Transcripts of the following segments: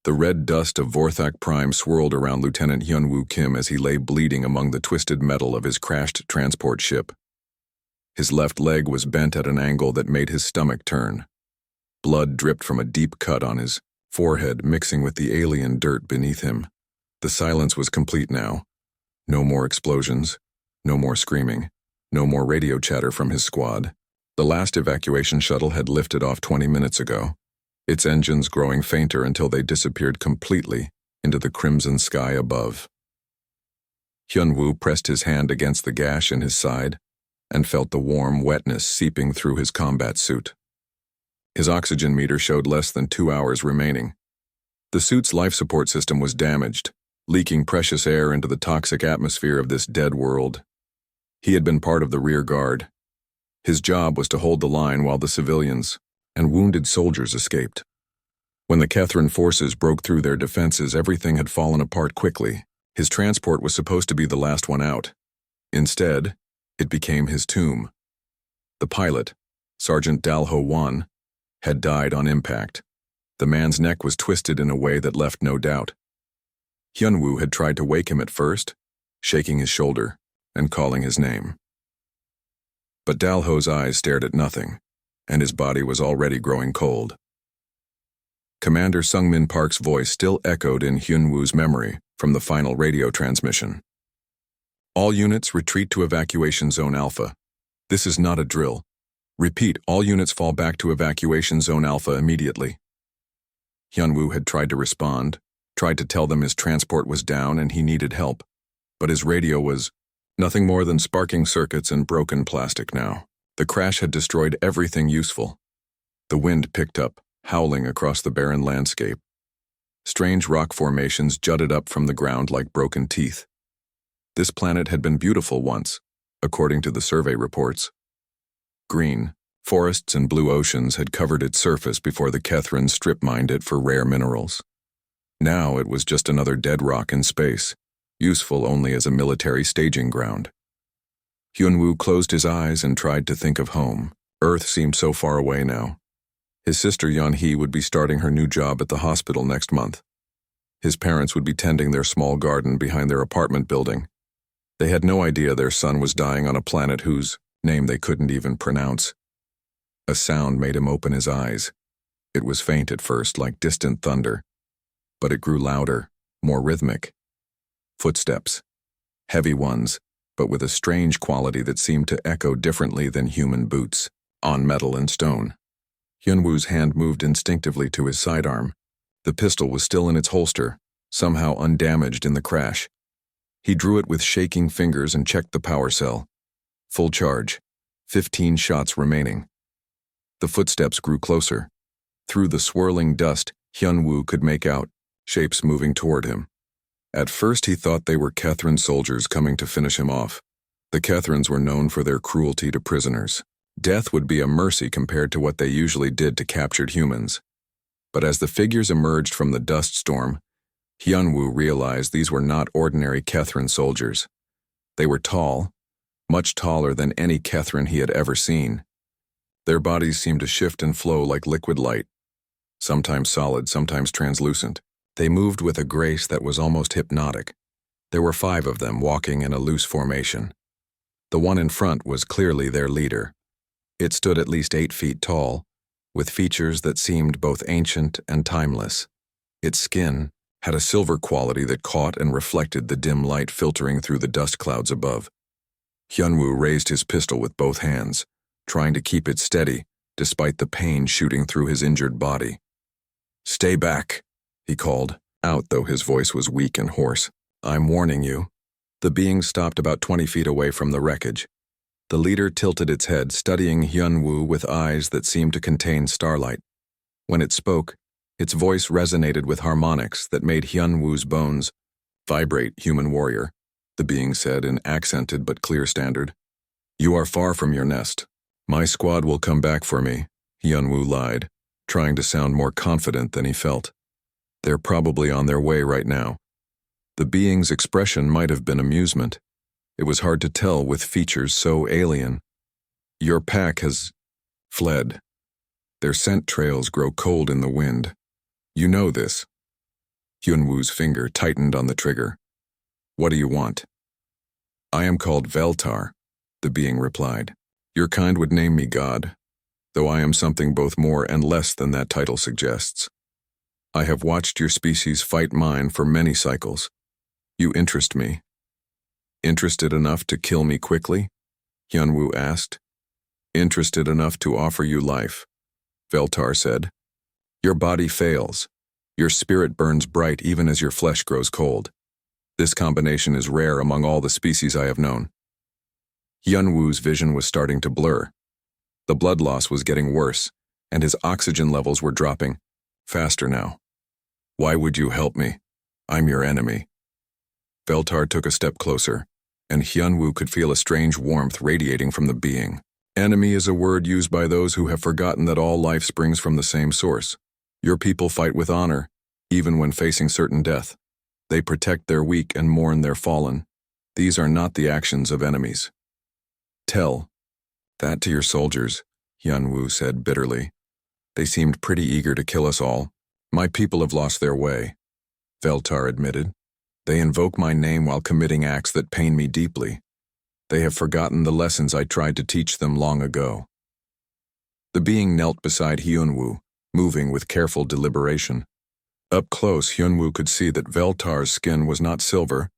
The red dust of Vorthak Prime swirled around Lieutenant Hyunwoo Kim as he lay bleeding among the twisted metal of his crashed transport ship. His left leg was bent at an angle that made his stomach turn. Blood dripped from a deep cut on his forehead, mixing with the alien dirt beneath him. The silence was complete now. No more explosions, no more screaming, no more radio chatter from his squad. The last evacuation shuttle had lifted off 20 minutes ago, its engines growing fainter until they disappeared completely into the crimson sky above. Hyunwoo pressed his hand against the gash in his side and felt the warm wetness seeping through his combat suit. His oxygen meter showed less than 2 hours remaining. The suit's life support system was damaged, leaking precious air into the toxic atmosphere of this dead world. He had been part of the rear guard. His job was to hold the line while the civilians and wounded soldiers escaped. When the Kethran forces broke through their defenses, everything had fallen apart quickly. His transport was supposed to be the last one out. Instead, it became his tomb. The pilot, Sergeant Dalho Wan, had died on impact. The man's neck was twisted in a way that left no doubt. Hyunwoo had tried to wake him at first, shaking his shoulder and calling his name. But Dalho's eyes stared at nothing, and his body was already growing cold. Commander Sungmin Park's voice still echoed in Hyunwoo's memory from the final radio transmission. All units retreat to Evacuation Zone Alpha. This is not a drill. Repeat, all units fall back to Evacuation Zone Alpha immediately. Hyunwoo had tried to respond, tried to tell them his transport was down and he needed help, but his radio was nothing more than sparking circuits and broken plastic now. The crash had destroyed everything useful. The wind picked up, howling across the barren landscape. Strange rock formations jutted up from the ground like broken teeth. This planet had been beautiful once, according to the survey reports. Green, forests and blue oceans had covered its surface before the Kethran strip-mined it for rare minerals. Now it was just another dead rock in space, useful only as a military staging ground. Hyunwoo closed his eyes and tried to think of home. Earth seemed so far away now. His sister Yeon-hee would be starting her new job at the hospital next month. His parents would be tending their small garden behind their apartment building. They had no idea their son was dying on a planet whose name they couldn't even pronounce. A sound made him open his eyes. It was faint at first, like distant thunder, but it grew louder, more rhythmic. Footsteps. Heavy ones, but with a strange quality that seemed to echo differently than human boots, on metal and stone. Hyunwoo's hand moved instinctively to his sidearm. The pistol was still in its holster, somehow undamaged in the crash. He drew it with shaking fingers and checked the power cell. Full charge. 15 shots remaining. The footsteps grew closer. Through the swirling dust, Hyunwoo could make out shapes moving toward him. At first he thought they were Kethran soldiers coming to finish him off. The Kethrans were known for their cruelty to prisoners. Death would be a mercy compared to what they usually did to captured humans. But as the figures emerged from the dust storm, Hyunwoo realized these were not ordinary Kethran soldiers. They were tall, much taller than any Kethran he had ever seen. Their bodies seemed to shift and flow like liquid light, sometimes solid, sometimes translucent. They moved with a grace that was almost hypnotic. There were 5 of them walking in a loose formation. The one in front was clearly their leader. It stood at least 8 feet tall, with features that seemed both ancient and timeless. Its skin had a silver quality that caught and reflected the dim light filtering through the dust clouds above. Hyunwoo raised his pistol with both hands, trying to keep it steady despite the pain shooting through his injured body. "Stay back," he called, out though his voice was weak and hoarse. "I'm warning you." The being stopped about 20 feet away from the wreckage. The leader tilted its head, studying Hyunwoo with eyes that seemed to contain starlight. When it spoke, its voice resonated with harmonics that made Hyunwoo's bones vibrate. "Human warrior," the being said in accented but clear standard. "You are far from your nest. My squad will come back for me," Hyunwoo lied, trying to sound more confident than he felt. "They're probably on their way right now." The being's expression might have been amusement. It was hard to tell with features so alien. "Your pack has fled. Their scent trails grow cold in the wind. You know this. Hyunwoo's finger tightened on the trigger. What do you want? I am called Veltar, the being replied. Your kind would name me God, though I am something both more and less than that title suggests. I have watched your species fight mine for many cycles. You interest me. Interested enough to kill me quickly? Hyunwoo asked. Interested enough to offer you life, Veltar said. Your body fails. Your spirit burns bright even as your flesh grows cold. This combination is rare among all the species I have known. Hyunwoo's vision was starting to blur. The blood loss was getting worse, and his oxygen levels were dropping. Faster now. Why would you help me? I'm your enemy. Veltar took a step closer, and Hyunwoo could feel a strange warmth radiating from the being. Enemy is a word used by those who have forgotten that all life springs from the same source. Your people fight with honor, even when facing certain death. They protect their weak and mourn their fallen. These are not the actions of enemies. Tell that to your soldiers, Hyunwoo said bitterly. They seemed pretty eager to kill us all. My people have lost their way, Veltar admitted. They invoke my name while committing acts that pain me deeply. They have forgotten the lessons I tried to teach them long ago. The being knelt beside Hyunwoo, moving with careful deliberation. Up close, Hyunwoo could see that Veltar's skin was not silver,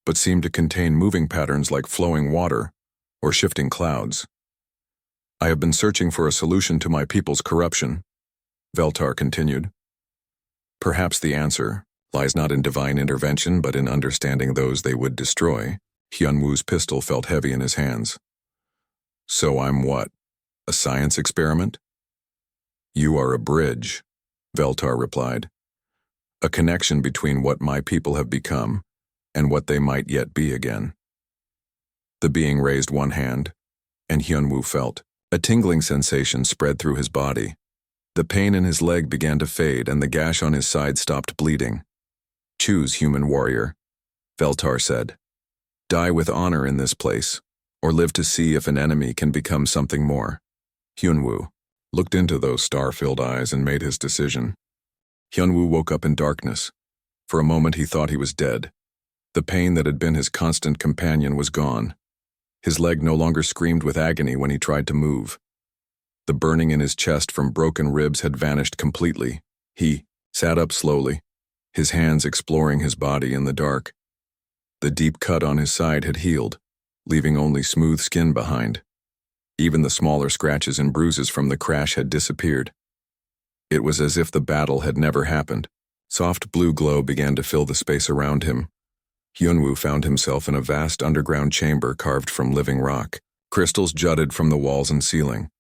but seemed to contain moving patterns like flowing water or shifting clouds. I have been searching for a solution to my people's corruption, Veltar continued. Perhaps the answer lies not in divine intervention but in understanding those they would destroy. Hyunwoo's pistol felt heavy in his hands. So I'm what? A science experiment? You are a bridge, Veltar replied. A connection between what my people have become and what they might yet be again. The being raised one hand, and Hyunwoo felt a tingling sensation spread through his body. The pain in his leg began to fade and the gash on his side stopped bleeding. Choose, human warrior, Veltar said. Die with honor in this place, or live to see if an enemy can become something more. Hyunwoo looked into those star-filled eyes and made his decision. Hyunwoo woke up in darkness. For a moment he thought he was dead. The pain that had been his constant companion was gone. His leg no longer screamed with agony when he tried to move. The burning in his chest from broken ribs had vanished completely. He sat up slowly, his hands exploring his body in the dark. The deep cut on his side had healed, leaving only smooth skin behind. Even the smaller scratches and bruises from the crash had disappeared. It was as if the battle had never happened. Soft blue glow began to fill the space around him. Hyunwoo found himself in a vast underground chamber carved from living rock. Crystals jutted from the walls and ceiling,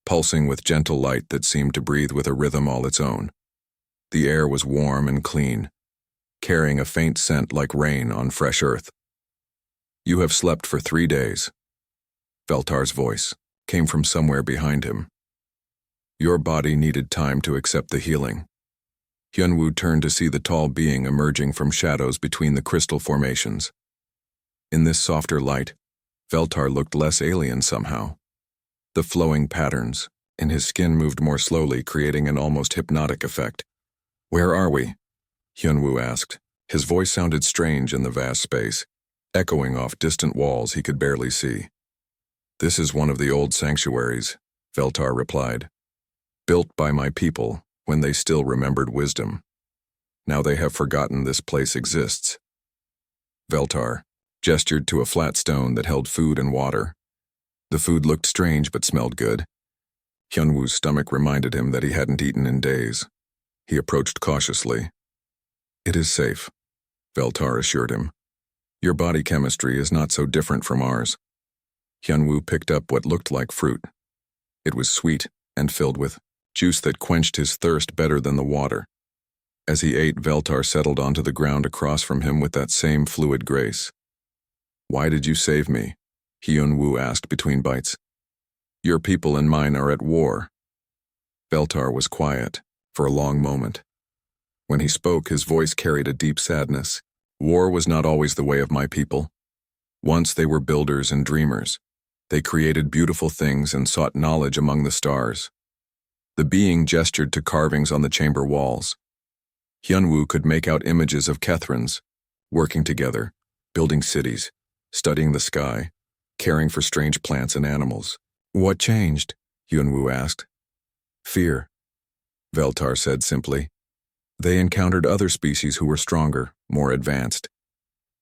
pulsing with gentle light that seemed to breathe with a rhythm all its own. The air was warm and clean, carrying a faint scent like rain on fresh earth. You have slept for 3 days. Veltar's voice came from somewhere behind him. Your body needed time to accept the healing. Hyunwoo turned to see the tall being emerging from shadows between the crystal formations. In this softer light, Veltar looked less alien somehow. The flowing patterns in his skin moved more slowly, creating an almost hypnotic effect. Where are we? Hyunwoo asked. His voice sounded strange in the vast space, echoing off distant walls he could barely see. This is one of the old sanctuaries, Veltar replied. Built by my people when they still remembered wisdom. Now they have forgotten this place exists. Veltar gestured to a flat stone that held food and water. The food looked strange but smelled good. Hyunwoo's stomach reminded him that he hadn't eaten in days. He approached cautiously. It is safe, Veltar assured him. Your body chemistry is not so different from ours. Hyunwoo picked up what looked like fruit. It was sweet and filled with juice that quenched his thirst better than the water. As he ate, Veltar settled onto the ground across from him with that same fluid grace. Why did you save me? Hyunwoo asked between bites. Your people and mine are at war. Veltar was quiet for a long moment. When he spoke, his voice carried a deep sadness. War was not always the way of my people. Once they were builders and dreamers. They created beautiful things and sought knowledge among the stars. The being gestured to carvings on the chamber walls. Hyunwoo could make out images of Kethrins, working together, building cities, studying the sky, caring for strange plants and animals. What changed? Hyunwoo asked. Fear, Veltar said simply. They encountered other species who were stronger, more advanced.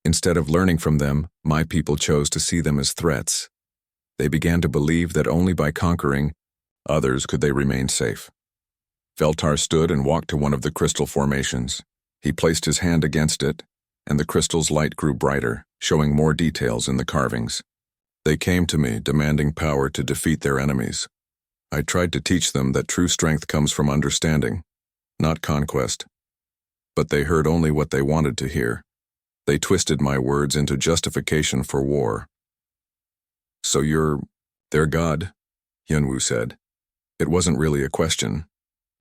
Instead of learning from them, my people chose to see them as threats. They began to believe that only by conquering others could they remain safe. Veltar stood and walked to one of the crystal formations. He placed his hand against it, and the crystal's light grew brighter, showing more details in the carvings. They came to me, demanding power to defeat their enemies. I tried to teach them that true strength comes from understanding, not conquest. But they heard only what they wanted to hear. They twisted my words into justification for war. So you're their god, Hyunwoo said. It wasn't really a question.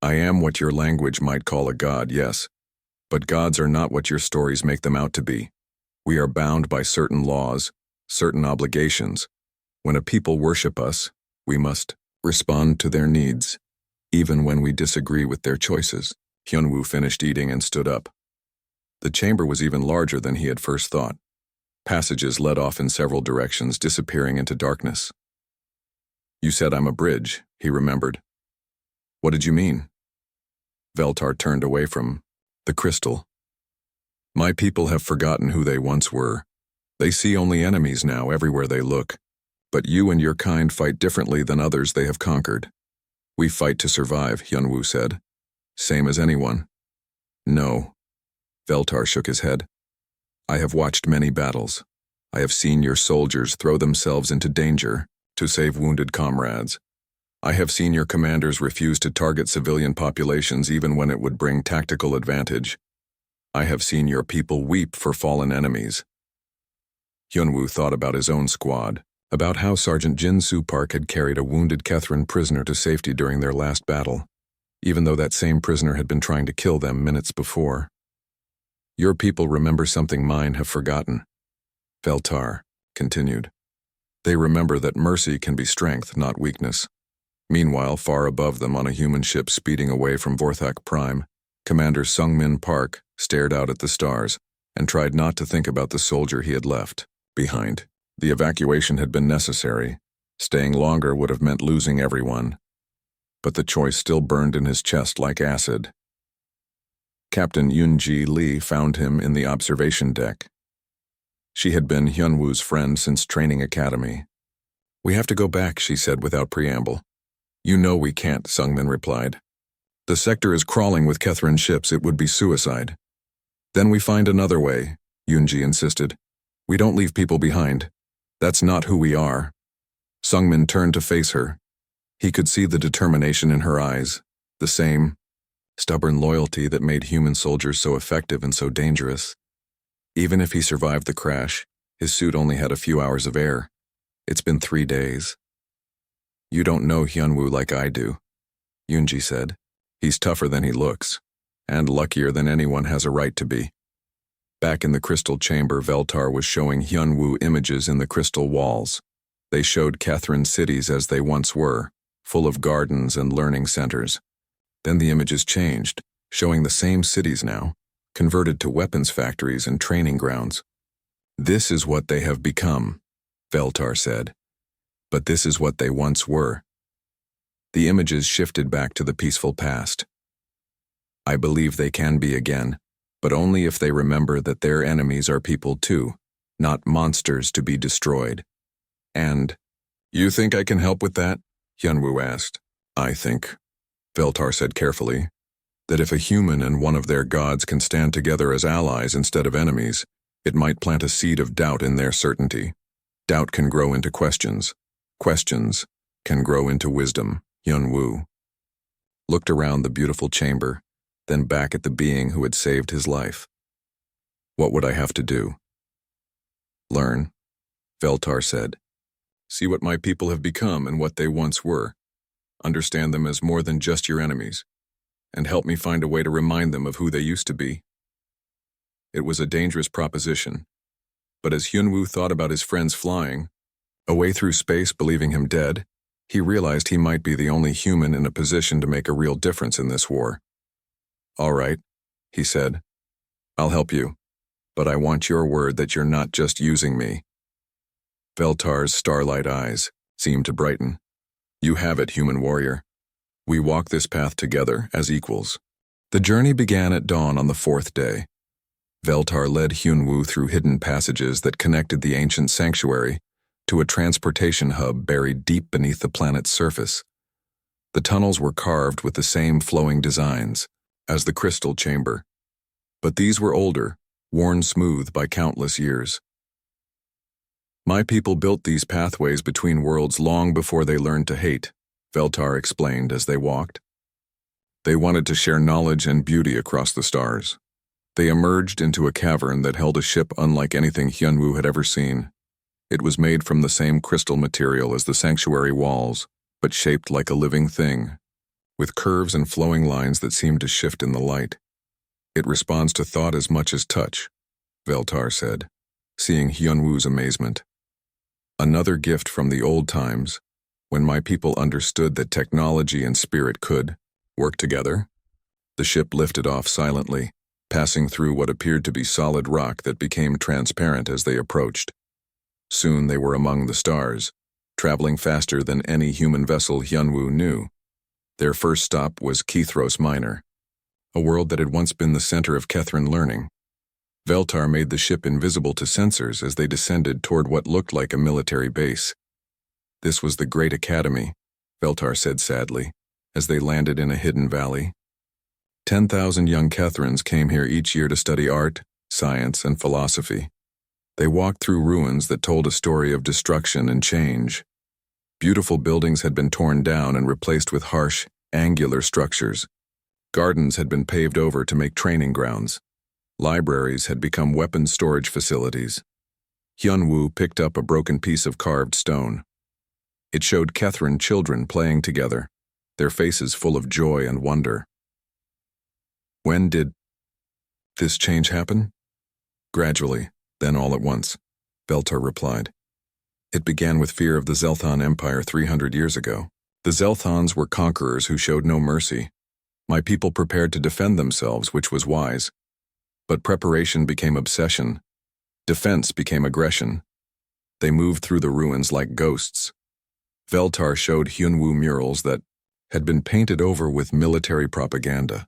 I am what your language might call a god, yes. But gods are not what your stories make them out to be. We are bound by certain laws, certain obligations. When a people worship us, we must respond to their needs, even when we disagree with their choices. Hyunwoo finished eating and stood up. The chamber was even larger than he had first thought. Passages led off in several directions, disappearing into darkness. You said I'm a bridge, he remembered. What did you mean? Veltar turned away from the crystal. My people have forgotten who they once were. They see only enemies now everywhere they look. But you and your kind fight differently than others they have conquered. We fight to survive, Hyunwoo said. Same as anyone. No. Veltar shook his head. I have watched many battles. I have seen your soldiers throw themselves into danger to save wounded comrades. I have seen your commanders refuse to target civilian populations even when it would bring tactical advantage. I have seen your people weep for fallen enemies. Hyunwoo thought about his own squad, about how Sergeant Jin Soo Park had carried a wounded Kethrin prisoner to safety during their last battle, even though that same prisoner had been trying to kill them minutes before. Your people remember something mine have forgotten. Veltar continued. They remember that mercy can be strength, not weakness. Meanwhile, far above them on a human ship speeding away from Vorthak Prime, Commander Sungmin Park stared out at the stars and tried not to think about the soldier he had left behind. The evacuation had been necessary. Staying longer would have meant losing everyone. But the choice still burned in his chest like acid. Captain Yoonji Lee found him in the observation deck. She had been Hyunwoo's friend since training academy. We have to go back, she said without preamble. You know we can't, Sungmin replied. The sector is crawling with Kethrin ships. It would be suicide. Then we find another way, Yoonji insisted. We don't leave people behind. That's not who we are. Sungmin turned to face her. He could see the determination in her eyes, the same stubborn loyalty that made human soldiers so effective and so dangerous. Even if he survived the crash, his suit only had a few hours of air. It's been 3 days. You don't know Hyunwoo like I do, Yoonji said. He's tougher than he looks, and luckier than anyone has a right to be. Back in the crystal chamber, Veltar was showing Hyunwoo images in the crystal walls. They showed Kethrin cities as they once were, full of gardens and learning centers. Then the images changed, showing the same cities now, converted to weapons factories and training grounds. This is what they have become, Veltar said. But this is what they once were. The images shifted back to the peaceful past. I believe they can be again, but only if they remember that their enemies are people too, not monsters to be destroyed. And, you think I can help with that? Hyunwoo asked. I think, Veltar said carefully, that if a human and one of their gods can stand together as allies instead of enemies, it might plant a seed of doubt in their certainty. Doubt can grow into questions. Questions can grow into wisdom. Hyunwoo looked around the beautiful chamber, then back at the being who had saved his life. What would I have to do? Learn, Veltar said. See what my people have become and what they once were. Understand them as more than just your enemies, and help me find a way to remind them of who they used to be. It was a dangerous proposition, but as Hyunwoo thought about his friends flying away through space, believing him dead, he realized he might be the only human in a position to make a real difference in this war. All right, he said. "I'll help you, but I want your word that you're not just using me." Veltar's starlight eyes seemed to brighten. "You have it, human warrior. We walk this path together as equals." The journey began at dawn on the fourth day. Veltar led Hyunwoo through hidden passages that connected the ancient sanctuary to a transportation hub buried deep beneath the planet's surface. The tunnels were carved with the same flowing designs as the crystal chamber, but these were older, worn smooth by countless years. "My people built these pathways between worlds long before they learned to hate," Veltar explained as they walked. "They wanted to share knowledge and beauty across the stars." They emerged into a cavern that held a ship unlike anything Hyunwoo had ever seen. It was made from the same crystal material as the sanctuary walls, but shaped like a living thing, with curves and flowing lines that seemed to shift in the light. "It responds to thought as much as touch," Veltar said, seeing Hyunwoo's amazement. "Another gift from the old times, when my people understood that technology and spirit could work together." The ship lifted off silently, passing through what appeared to be solid rock that became transparent as they approached. Soon they were among the stars, traveling faster than any human vessel Hyunwoo knew. Their first stop was Kethros Minor, a world that had once been the center of Kethran learning. Veltar made the ship invisible to sensors as they descended toward what looked like a military base. "This was the Great Academy," Veltar said sadly, as they landed in a hidden valley. 10,000 young Kethrans came here each year to study art, science, and philosophy. They walked through ruins that told a story of destruction and change. Beautiful buildings had been torn down and replaced with harsh, angular structures. Gardens had been paved over to make training grounds. Libraries had become weapons storage facilities. Hyunwoo picked up a broken piece of carved stone. It showed Kethran children playing together, their faces full of joy and wonder. "When did this change happen?" "Gradually, then all at once," Veltar replied. "It began with fear of the Zelthon Empire 300 years ago. The Zelthons were conquerors who showed no mercy. My people prepared to defend themselves, which was wise. But preparation became obsession. Defense became aggression. They moved through the ruins like ghosts." Veltar showed Hyunwoo murals that had been painted over with military propaganda.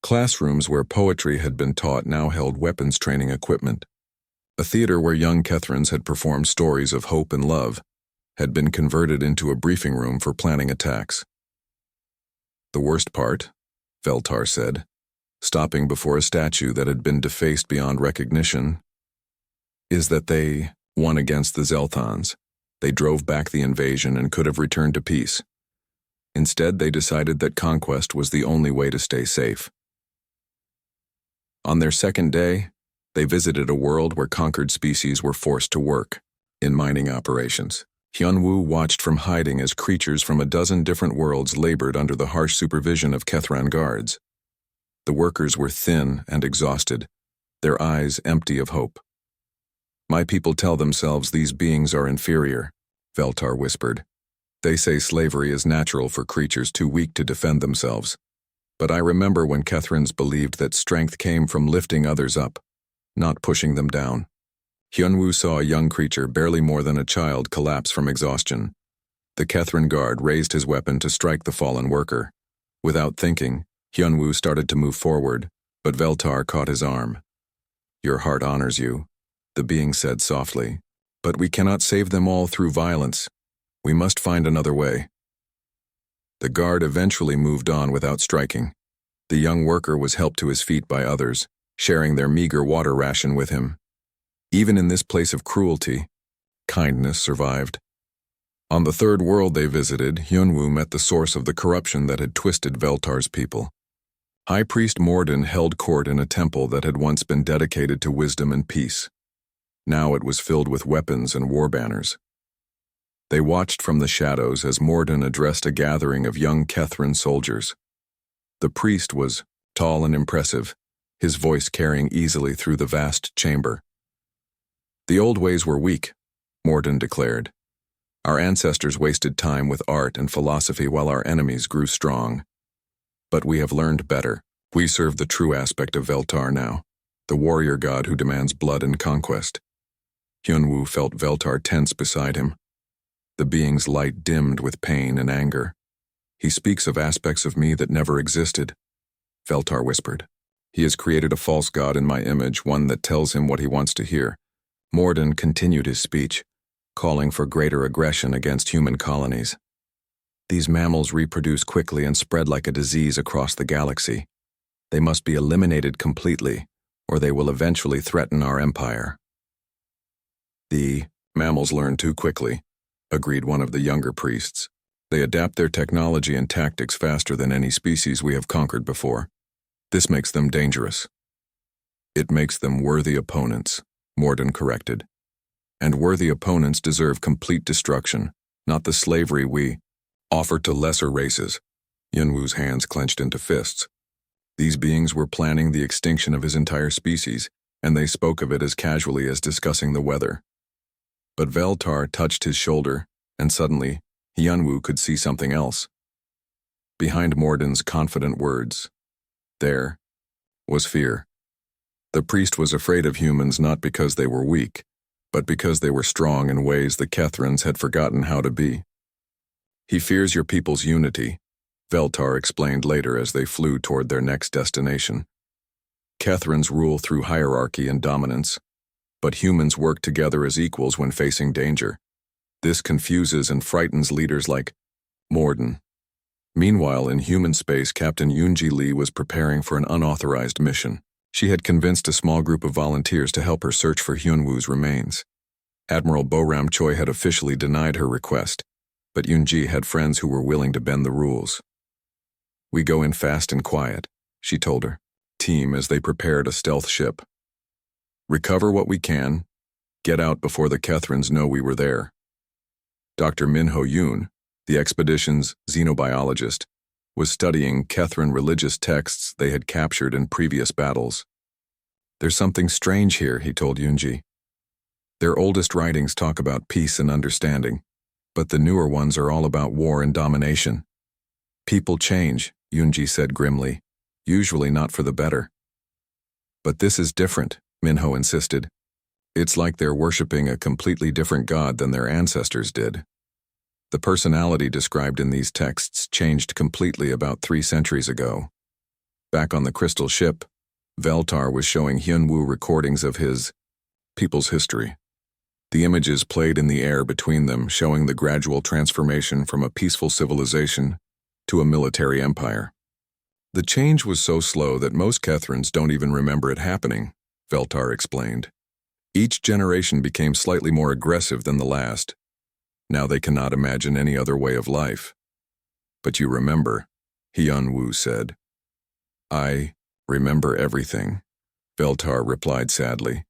Classrooms where poetry had been taught now held weapons training equipment. A theater where young Kethrans had performed stories of hope and love had been converted into a briefing room for planning attacks. "The worst part," Veltar said, stopping before a statue that had been defaced beyond recognition, "is that they won against the Zelthons. They drove back the invasion and could have returned to peace. Instead, they decided that conquest was the only way to stay safe. On their second day, they visited a world where conquered species were forced to work in mining operations. Hyunwoo watched from hiding as creatures from a dozen different worlds labored under the harsh supervision of Kethran guards. The workers were thin and exhausted, their eyes empty of hope. "My people tell themselves these beings are inferior," Veltar whispered. "They say slavery is natural for creatures too weak to defend themselves. But I remember when Kethrans believed that strength came from lifting others up, not pushing them down." Hyunwoo saw a young creature barely more than a child collapse from exhaustion. The Kethran guard raised his weapon to strike the fallen worker. Without thinking, Hyunwoo started to move forward, but Veltar caught his arm. "Your heart honors you," the being said softly, "but we cannot save them all through violence. We must find another way." The guard eventually moved on without striking. The young worker was helped to his feet by others, sharing their meager water ration with him. Even in this place of cruelty, kindness survived. On the third world they visited, Hyunwoo met the source of the corruption that had twisted Veltar's people. High Priest Morden held court in a temple that had once been dedicated to wisdom and peace. Now it was filled with weapons and war banners. They watched from the shadows as Morden addressed a gathering of young Kethran soldiers. The priest was tall and impressive, his voice carrying easily through the vast chamber. "The old ways were weak," Morden declared. "Our ancestors wasted time with art and philosophy while our enemies grew strong. But we have learned better. We serve the true aspect of Veltar now, the warrior god who demands blood and conquest. Hyunwoo felt Veltar tense beside him. The being's light dimmed with pain and anger. He speaks of aspects of me that never existed, Veltar whispered. He has created a false god in my image, one that tells him what he wants to hear. Morden continued his speech, calling for greater aggression against human colonies. These mammals reproduce quickly and spread like a disease across the galaxy. They must be eliminated completely, or they will eventually threaten our empire. The mammals learn too quickly, agreed one of the younger priests. They adapt their technology and tactics faster than any species we have conquered before. This makes them dangerous. It makes them worthy opponents, Morden corrected. And worthy opponents deserve complete destruction, not the slavery we offer to lesser races. Yunwoo's hands clenched into fists. These beings were planning the extinction of his entire species, and they spoke of it as casually as discussing the weather. But Veltar touched his shoulder, and suddenly, Hyunwoo could see something else. Behind Morden's confident words, there was fear. The priest was afraid of humans not because they were weak, but because they were strong in ways the Kethrans had forgotten how to be. He fears your people's unity, Veltar explained later as they flew toward their next destination. Kethrans rule through hierarchy and dominance, but humans work together as equals when facing danger. This confuses and frightens leaders like Morden. Meanwhile, in human space, Captain Yoonji Lee was preparing for an unauthorized mission. She had convinced a small group of volunteers to help her search for Hyunwoo's remains. Admiral Boram Choi had officially denied her request, but Yoonji had friends who were willing to bend the rules. We go in fast and quiet, she told her team as they prepared a stealth ship. Recover what we can, get out before the Kethrans know we were there. Dr. Min Ho-yoon, the expedition's xenobiologist, was studying Kethran religious texts they had captured in previous battles. There's something strange here, he told Yoonji. Their oldest writings talk about peace and understanding, but the newer ones are all about war and domination. People change, Yoonji said grimly, usually not for the better. But this is different, Minho insisted. It's like they're worshipping a completely different god than their ancestors did. The personality described in these texts changed completely about 3 centuries ago. Back on the crystal ship, Veltar was showing Hyunwoo recordings of his people's history. The images played in the air between them, showing the gradual transformation from a peaceful civilization to a military empire. The change was so slow that most Kethrans don't even remember it happening, Veltar explained. Each generation became slightly more aggressive than the last. Now they cannot imagine any other way of life. But you remember, Hyunwoo said. I remember everything, Veltar replied sadly.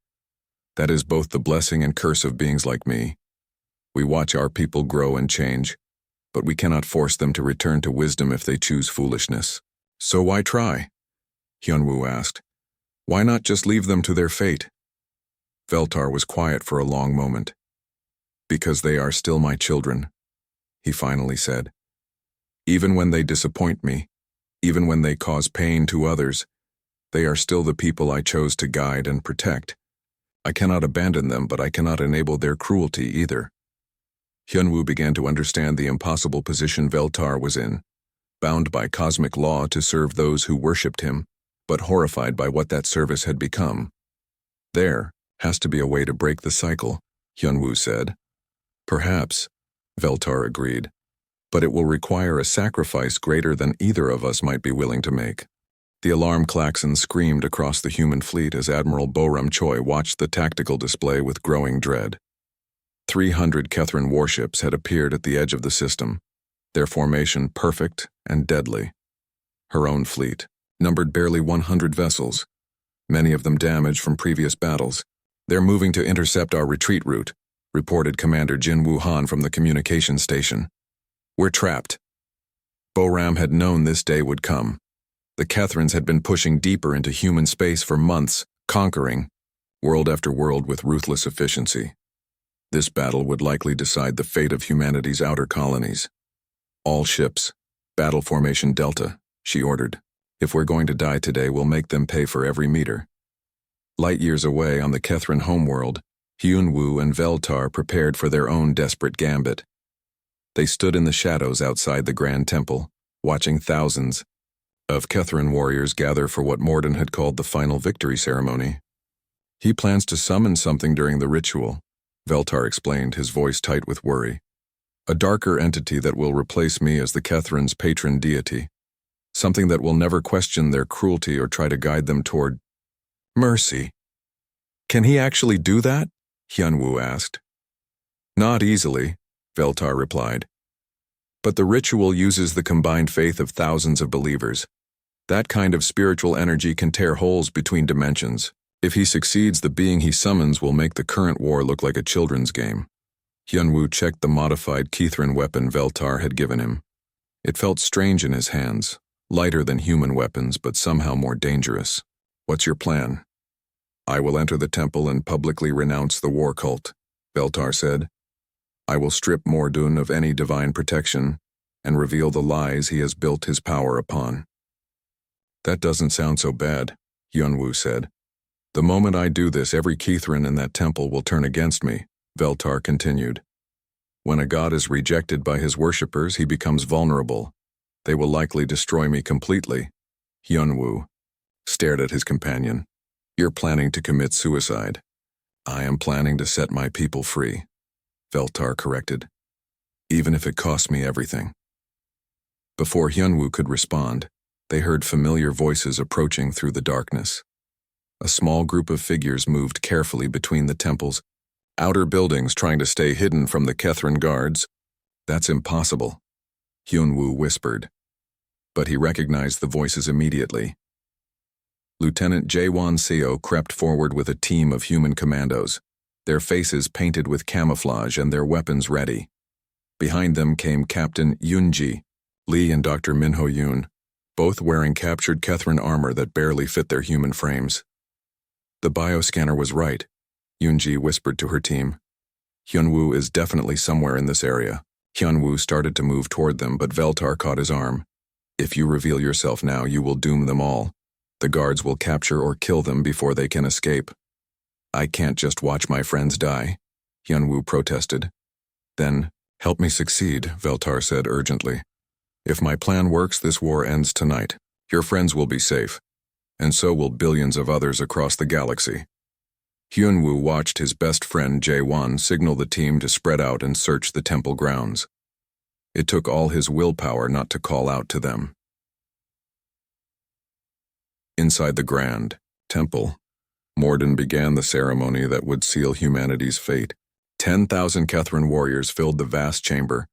That is both the blessing and curse of beings like me. We watch our people grow and change, but we cannot force them to return to wisdom if they choose foolishness. So why try? Hyunwoo asked. Why not just leave them to their fate? Veltar was quiet for a long moment. Because they are still my children, he finally said. Even when they disappoint me, even when they cause pain to others, they are still the people I chose to guide and protect. I cannot abandon them, but I cannot enable their cruelty either. Hyunwoo began to understand the impossible position Veltar was in, bound by cosmic law to serve those who worshipped him, but horrified by what that service had become. There has to be a way to break the cycle, Hyunwoo said. Perhaps, Veltar agreed, but it will require a sacrifice greater than either of us might be willing to make. The alarm klaxon screamed across the human fleet as Admiral Boram Choi watched the tactical display with growing dread. 300 Kethran warships had appeared at the edge of the system, their formation perfect and deadly. Her own fleet numbered barely 100 vessels, many of them damaged from previous battles. They're moving to intercept our retreat route, reported Commander Jin Woo-han from the communication station. We're trapped. Boram had known this day would come. The Kethrans had been pushing deeper into human space for months, conquering world after world with ruthless efficiency. This battle would likely decide the fate of humanity's outer colonies. All ships, battle formation Delta, she ordered. If we're going to die today, we'll make them pay for every meter. Light years away on the Kethrin homeworld, Hyunwoo and Veltar prepared for their own desperate gambit. They stood in the shadows outside the Grand Temple, watching thousands of Kethrin warriors gather for what Morden had called the final victory ceremony. He plans to summon something during the ritual, Veltar explained, his voice tight with worry. A darker entity that will replace me as the Kethrin's patron deity. Something that will never question their cruelty or try to guide them toward mercy. Can he actually do that? Hyunwoo asked. Not easily, Veltar replied. But the ritual uses the combined faith of thousands of believers. That kind of spiritual energy can tear holes between dimensions. If he succeeds, the being he summons will make the current war look like a children's game. Hyunwoo checked the modified Kethrin weapon Veltar had given him. It felt strange in his hands, lighter than human weapons, but somehow more dangerous. What's your plan? I will enter the temple and publicly renounce the war cult, Veltar said. I will strip Morden of any divine protection and reveal the lies he has built his power upon. That doesn't sound so bad, Hyunwoo said. The moment I do this, every Kethrin in that temple will turn against me, Veltar continued. When a god is rejected by his worshippers, he becomes vulnerable. They will likely destroy me completely. Hyunwoo stared at his companion. You're planning to commit suicide. I am planning to set my people free, Veltar corrected. Even if it costs me everything. Before Hyunwoo could respond, they heard familiar voices approaching through the darkness. A small group of figures moved carefully between the temple's outer buildings, trying to stay hidden from the Kethrin guards. That's impossible, Hyunwoo whispered. But he recognized the voices immediately. Lieutenant Jaewon Seo crept forward with a team of human commandos, their faces painted with camouflage and their weapons ready. Behind them came Captain Yoonji, Lee and Dr. Min Ho-yoon, both wearing captured Kethrin armor that barely fit their human frames. The bioscanner was right, Yoonji whispered to her team. Hyunwoo is definitely somewhere in this area. Hyunwoo started to move toward them, but Veltar caught his arm. If you reveal yourself now, you will doom them all. The guards will capture or kill them before they can escape. I can't just watch my friends die, Hyunwoo protested. Then, help me succeed, Veltar said urgently. If my plan works, this war ends tonight. Your friends will be safe, and so will billions of others across the galaxy. Hyunwoo watched his best friend Jaewon signal the team to spread out and search the temple grounds. It took all his willpower not to call out to them. Inside the Grand Temple, Morden began the ceremony that would seal humanity's fate. 10,000 Kethrin warriors filled the vast chamber,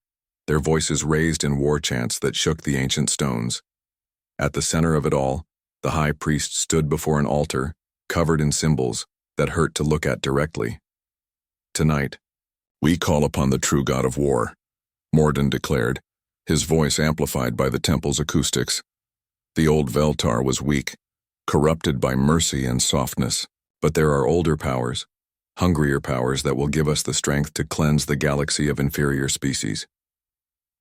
their voices raised in war chants that shook the ancient stones. At the center of it all, the high priest stood before an altar, covered in symbols that hurt to look at directly. Tonight, we call upon the true god of war, Morden declared, his voice amplified by the temple's acoustics. The old Veltar was weak, corrupted by mercy and softness, but there are older powers, hungrier powers that will give us the strength to cleanse the galaxy of inferior species.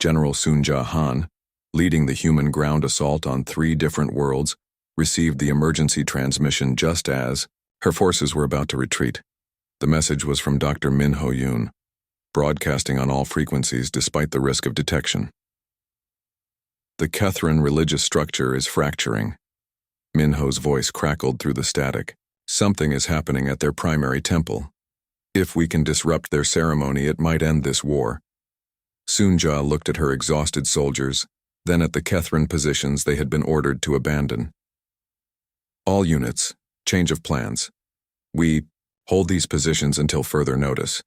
General Sunja Han, leading the human ground assault on 3 different worlds, received the emergency transmission just as her forces were about to retreat. The message was from Dr. Min Ho-yoon, broadcasting on all frequencies despite the risk of detection. The Kethrin religious structure is fracturing. Minho's voice crackled through the static. Something is happening at their primary temple. If we can disrupt their ceremony, it might end this war. Sunja looked at her exhausted soldiers, then at the Kethrin positions they had been ordered to abandon. All units, change of plans. We hold these positions until further notice.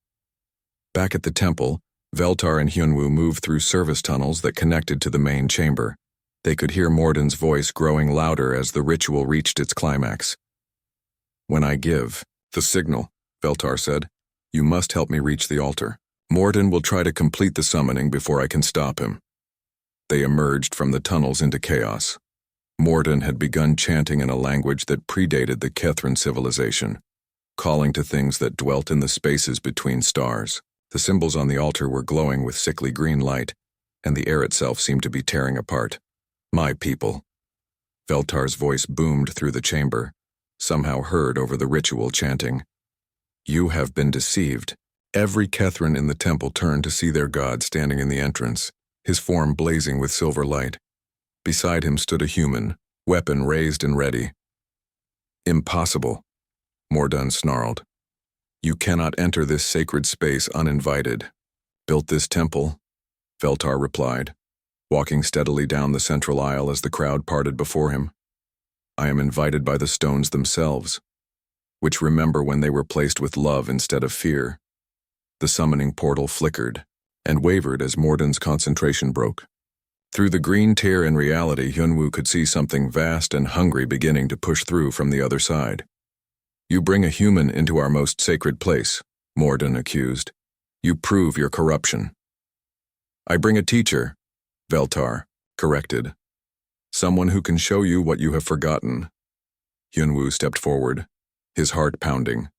Back at the temple, Veltar and Hyunwoo moved through service tunnels that connected to the main chamber. They could hear Morden's voice growing louder as the ritual reached its climax. When I give the signal, Veltar said, you must help me reach the altar. Morden will try to complete the summoning before I can stop him. They emerged from the tunnels into chaos. Morden had begun chanting in a language that predated the Kethrin civilization, calling to things that dwelt in the spaces between stars. The symbols on the altar were glowing with sickly green light, and the air itself seemed to be tearing apart. My people, Veltar's voice boomed through the chamber, somehow heard over the ritual chanting. You have been deceived. Every Kethran in the temple turned to see their god standing in the entrance, his form blazing with silver light. Beside him stood a human, weapon raised and ready. Impossible, Mordun snarled. You cannot enter this sacred space uninvited. Built this temple? Veltar replied, walking steadily down the central aisle as the crowd parted before him. I am invited by the stones themselves, which remember when they were placed with love instead of fear. The summoning portal flickered and wavered as Mordun's concentration broke. Through the green tear in reality, Hyunwoo could see something vast and hungry beginning to push through from the other side. You bring a human into our most sacred place, Mordun accused. You prove your corruption. I bring a teacher, Veltar corrected. Someone who can show you what you have forgotten. Hyunwoo stepped forward, his heart pounding.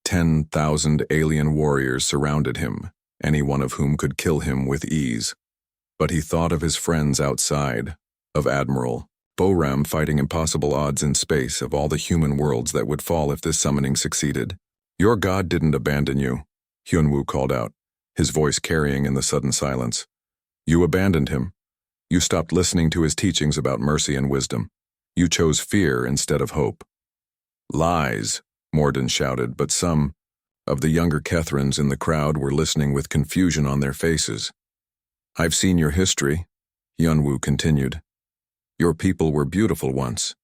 10,000 alien warriors surrounded him, any one of whom could kill him with ease. But he thought of his friends outside, of Admiral Boram fighting impossible odds in space, of all the human worlds that would fall if this summoning succeeded. Your god didn't abandon you, Hyunwoo called out, his voice carrying in the sudden silence. You abandoned him. You stopped listening to his teachings about mercy and wisdom. You chose fear instead of hope. Lies, Mordun shouted, but some of the younger Kethrans in the crowd were listening with confusion on their faces. I've seen your history, Hyunwoo continued. Your people were beautiful once.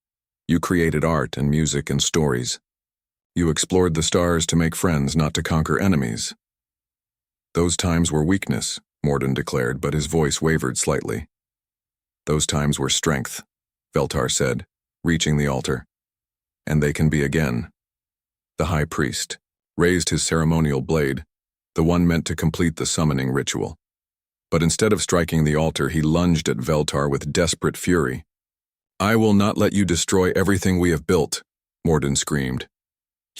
You created art and music and stories. You explored the stars to make friends, not to conquer enemies. Those times were weakness, Mordun declared, but his voice wavered slightly. Those times were strength, Veltar said, reaching the altar. And they can be again. The high priest raised his ceremonial blade, the one meant to complete the summoning ritual. But instead of striking the altar, he lunged at Veltar with desperate fury. I will not let you destroy everything we have built, Mordun screamed.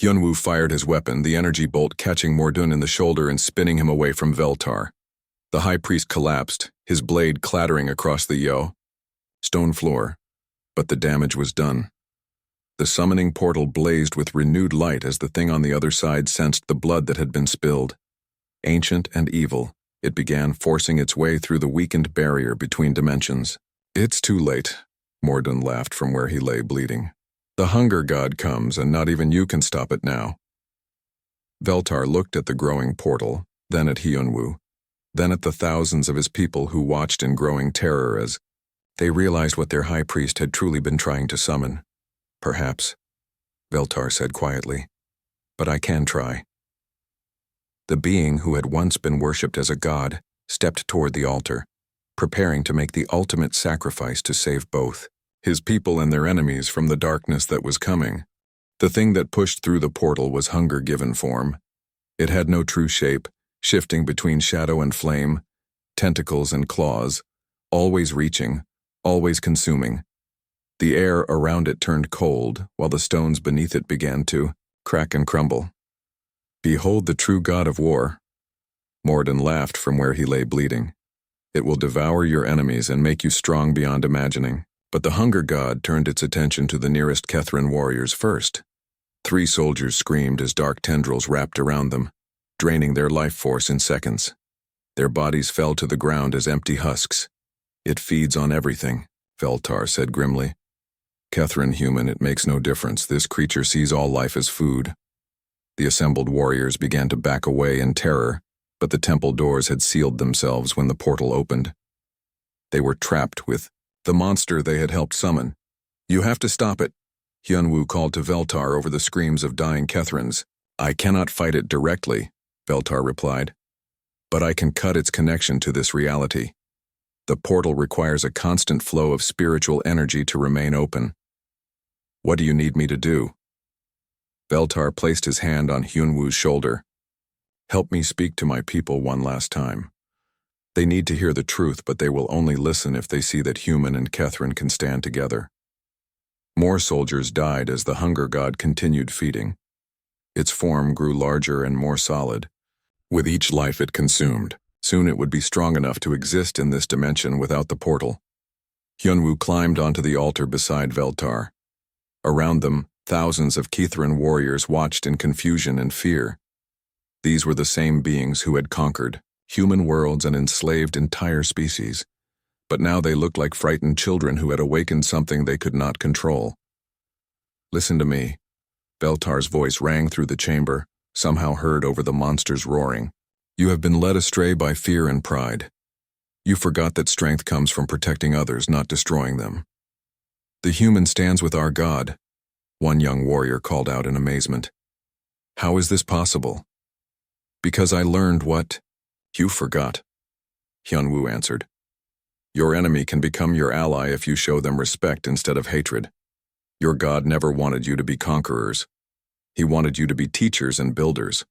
Hyunwoo fired his weapon, the energy bolt catching Mordun in the shoulder and spinning him away from Veltar. The high priest collapsed, his blade clattering across the stone floor, but the damage was done. The summoning portal blazed with renewed light as the thing on the other side sensed the blood that had been spilled. Ancient and evil, it began forcing its way through the weakened barrier between dimensions. It's too late, Mordun laughed from where he lay bleeding. The hunger god comes, and not even you can stop it now. Veltar looked at the growing portal, then at Hyunwoo, then at the thousands of his people who watched in growing terror as they realized what their high priest had truly been trying to summon. Perhaps, Veltar said quietly, but I can try. The being who had once been worshipped as a god stepped toward the altar, preparing to make the ultimate sacrifice to save both his people and their enemies from the darkness that was coming. The thing that pushed through the portal was hunger given form. It had no true shape, shifting between shadow and flame, tentacles and claws, always reaching, always consuming. The air around it turned cold, while the stones beneath it began to crack and crumble. Behold the true god of war. Mordun laughed from where he lay bleeding. It will devour your enemies and make you strong beyond imagining. But the hunger god turned its attention to the nearest Kethran warriors first. 3 soldiers screamed as dark tendrils wrapped around them, draining their life force in seconds. Their bodies fell to the ground as empty husks. It feeds on everything, Veltar said grimly. Kethran human, it makes no difference. This creature sees all life as food. The assembled warriors began to back away in terror, but the temple doors had sealed themselves when the portal opened. They were trapped with the monster they had helped summon. You have to stop it, Hyunwoo called to Veltar over the screams of dying Kethrans. I cannot fight it directly, Veltar replied, but I can cut its connection to this reality. The portal requires a constant flow of spiritual energy to remain open. What do you need me to do? Veltar placed his hand on Hyunwoo's shoulder. Help me speak to my people one last time. They need to hear the truth, but they will only listen if they see that human and Kethran can stand together. More soldiers died as the hunger god continued feeding. Its form grew larger and more solid. With each life it consumed, soon it would be strong enough to exist in this dimension without the portal. Hyunwoo climbed onto the altar beside Veltar. Around them, thousands of Kithran warriors watched in confusion and fear. These were the same beings who had conquered human worlds and enslaved entire species. But now they looked like frightened children who had awakened something they could not control. "Listen to me." Veltar's voice rang through the chamber, somehow heard over the monster's roaring. "You have been led astray by fear and pride. You forgot that strength comes from protecting others, not destroying them. The human stands with our God," one young warrior called out in amazement. "How is this possible?" "Because I learned what you forgot," Hyunwoo answered. "Your enemy can become your ally if you show them respect instead of hatred. Your God never wanted you to be conquerors. He wanted you to be teachers and builders."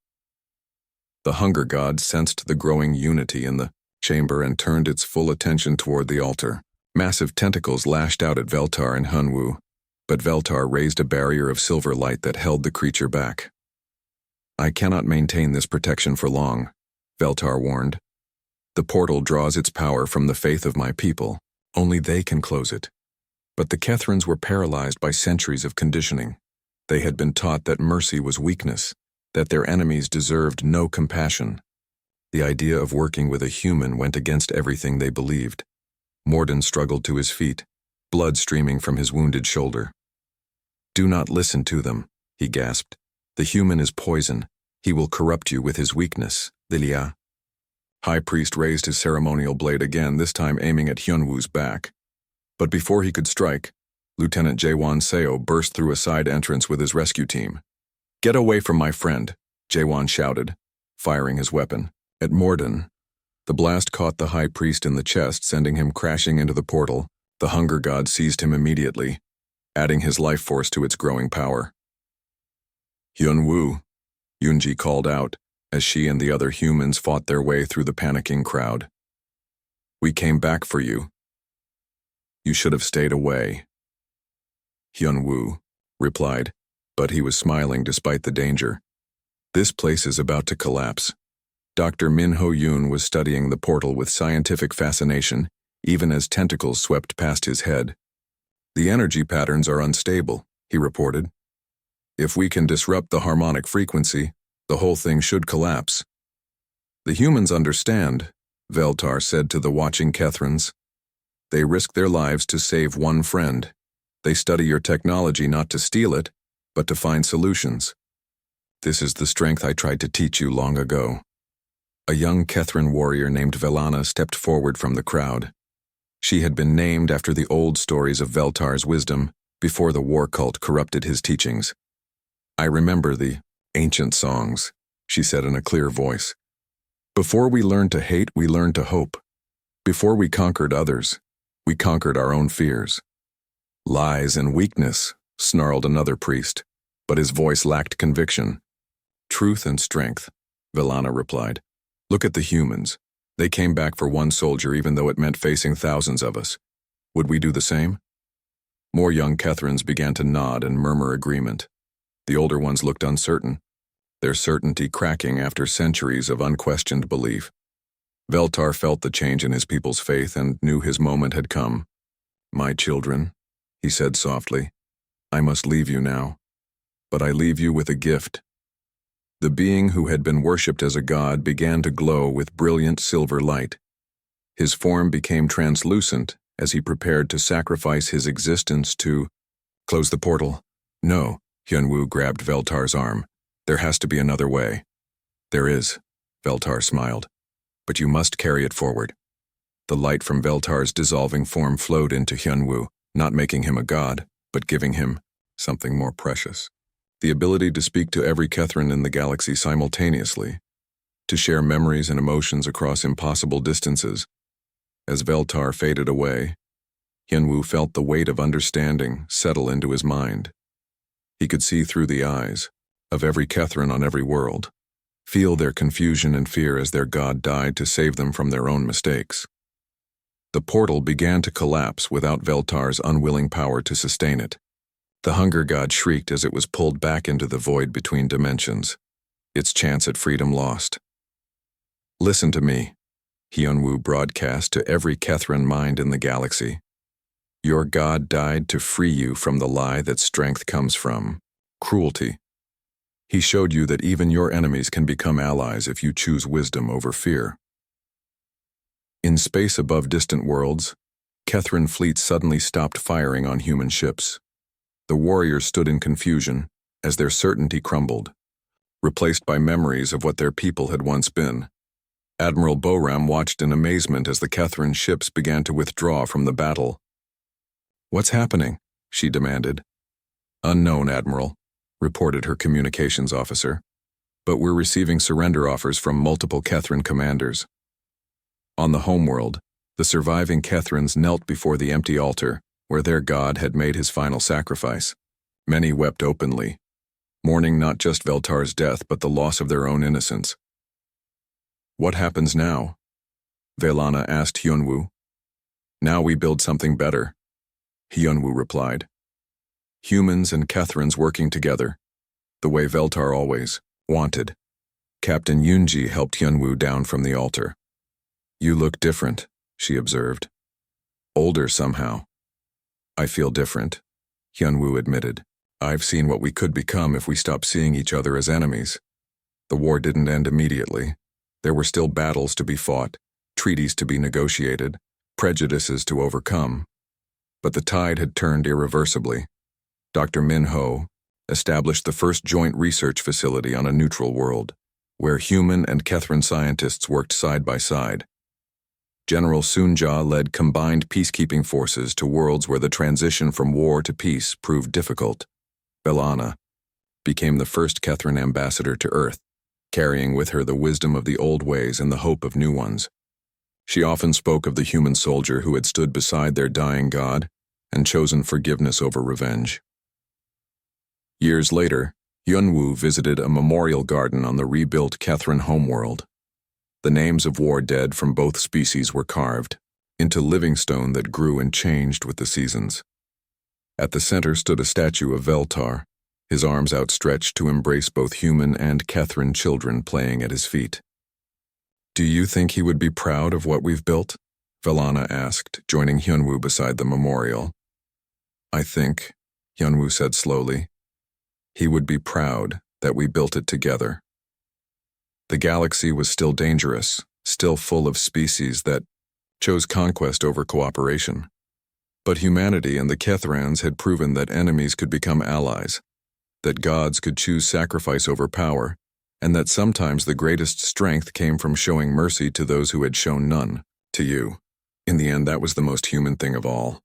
The hunger god sensed the growing unity in the chamber and turned its full attention toward the altar. Massive tentacles lashed out at Veltar and Hyunwoo, but Veltar raised a barrier of silver light that held the creature back. "I cannot maintain this protection for long," Veltar warned. "The portal draws its power from the faith of my people. Only they can close it." But the Kethrans were paralyzed by centuries of conditioning. They had been taught that mercy was weakness, that their enemies deserved no compassion. The idea of working with a human went against everything they believed. Morden struggled to his feet, blood streaming from his wounded shoulder. "Do not listen to them," he gasped. "The human is poison. He will corrupt you with his weakness, Lilia." High Priest raised his ceremonial blade again, this time aiming at Hyunwoo's back. But before he could strike, Lieutenant Jaewon Seo burst through a side entrance with his rescue team. "Get away from my friend," Jaewon shouted, firing his weapon. At Morden, the blast caught the High Priest in the chest, sending him crashing into the portal. The hunger god seized him immediately, adding his life force to its growing power. "Hyunwoo," Yoonji called out, as she and the other humans fought their way through the panicking crowd. "We came back for you. You should have stayed away." Hyunwoo replied, but he was smiling despite the danger. "This place is about to collapse." Dr. Min Ho-yoon was studying the portal with scientific fascination, even as tentacles swept past his head. "The energy patterns are unstable," he reported. "If we can disrupt the harmonic frequency, the whole thing should collapse." "The humans understand," Veltar said to the watching Kethrans. "They risk their lives to save one friend. They study your technology not to steal it, but to find solutions. This is the strength I tried to teach you long ago." A young Kethran warrior named Velana stepped forward from the crowd. She had been named after the old stories of Veltar's wisdom before the war cult corrupted his teachings. "I remember the ancient songs," she said in a clear voice. "Before we learned to hate, we learned to hope. Before we conquered others, we conquered our own fears." "Lies and weakness," snarled another priest, but his voice lacked conviction. "Truth and strength," Velana replied. "Look at the humans. They came back for one soldier even though it meant facing thousands of us. Would we do the same?" More young Kethrans began to nod and murmur agreement. The older ones looked uncertain, their certainty cracking after centuries of unquestioned belief. Veltar felt the change in his people's faith and knew his moment had come. "My children," he said softly, "I must leave you now. But I leave you with a gift." The being who had been worshipped as a god began to glow with brilliant silver light. His form became translucent as he prepared to sacrifice his existence to close the portal. "No," Hyunwoo grabbed Veltar's arm. "There has to be another way." "There is," Veltar smiled. "But you must carry it forward." The light from Veltar's dissolving form flowed into Hyunwoo, not making him a god, but giving him something more precious. The ability to speak to every Kethran in the galaxy simultaneously, to share memories and emotions across impossible distances. As Veltar faded away, Hyunwoo felt the weight of understanding settle into his mind. He could see through the eyes of every Kethran on every world, feel their confusion and fear as their god died to save them from their own mistakes. The portal began to collapse without Veltar's unwilling power to sustain it. The hunger god shrieked as it was pulled back into the void between dimensions, its chance at freedom lost. "Listen to me," Hyunwoo broadcast to every Kethran mind in the galaxy. Your God died to free you from the lie that strength comes from cruelty. He showed you that even your enemies can become allies if you choose wisdom over fear. In space above distant worlds, Kethran fleets suddenly stopped firing on human ships. The warriors stood in confusion as their certainty crumbled, replaced by memories of what their people had once been. Admiral Boram watched in amazement as the Kethran ships began to withdraw from the battle. "What's happening?" she demanded. "Unknown, Admiral," reported her communications officer, "but we're receiving surrender offers from multiple Kethran commanders." On the homeworld, the surviving Kethrans knelt before the empty altar where their god had made his final sacrifice. Many wept openly, mourning not just Veltar's death but the loss of their own innocence. "What happens now?" Velana asked Hyunwoo. "Now we build something better," Hyunwoo replied. "Humans and Kethrans working together, the way Veltar always wanted." Captain Yunji helped Hyunwoo down from the altar. "You look different," she observed. "Older somehow." "I feel different," Hyunwoo admitted. "I've seen what we could become if we stopped seeing each other as enemies. The war didn't end immediately. There were still battles to be fought, treaties to be negotiated, prejudices to overcome. But the tide had turned irreversibly. Dr. Min Ho established the first joint research facility on a neutral world, where human and Kethran scientists worked side by side. General Sunja led combined peacekeeping forces to worlds where the transition from war to peace proved difficult. Belana became the first Kethran ambassador to Earth, carrying with her the wisdom of the old ways and the hope of new ones. She often spoke of the human soldier who had stood beside their dying god and chosen forgiveness over revenge. Years later, Hyunwoo visited a memorial garden on the rebuilt Kethran homeworld. The names of war dead from both species were carved into living stone that grew and changed with the seasons. At the center stood a statue of Veltar, his arms outstretched to embrace both human and Kethran children playing at his feet. "Do you think he would be proud of what we've built?" Velana asked, joining Hyunwoo beside the memorial. "I think," Hyunwoo said slowly, "he would be proud that we built it together." The galaxy was still dangerous, still full of species that chose conquest over cooperation. But humanity and the Kethrans had proven that enemies could become allies, that gods could choose sacrifice over power, and that sometimes the greatest strength came from showing mercy to those who had shown none, to you. In the end, that was the most human thing of all.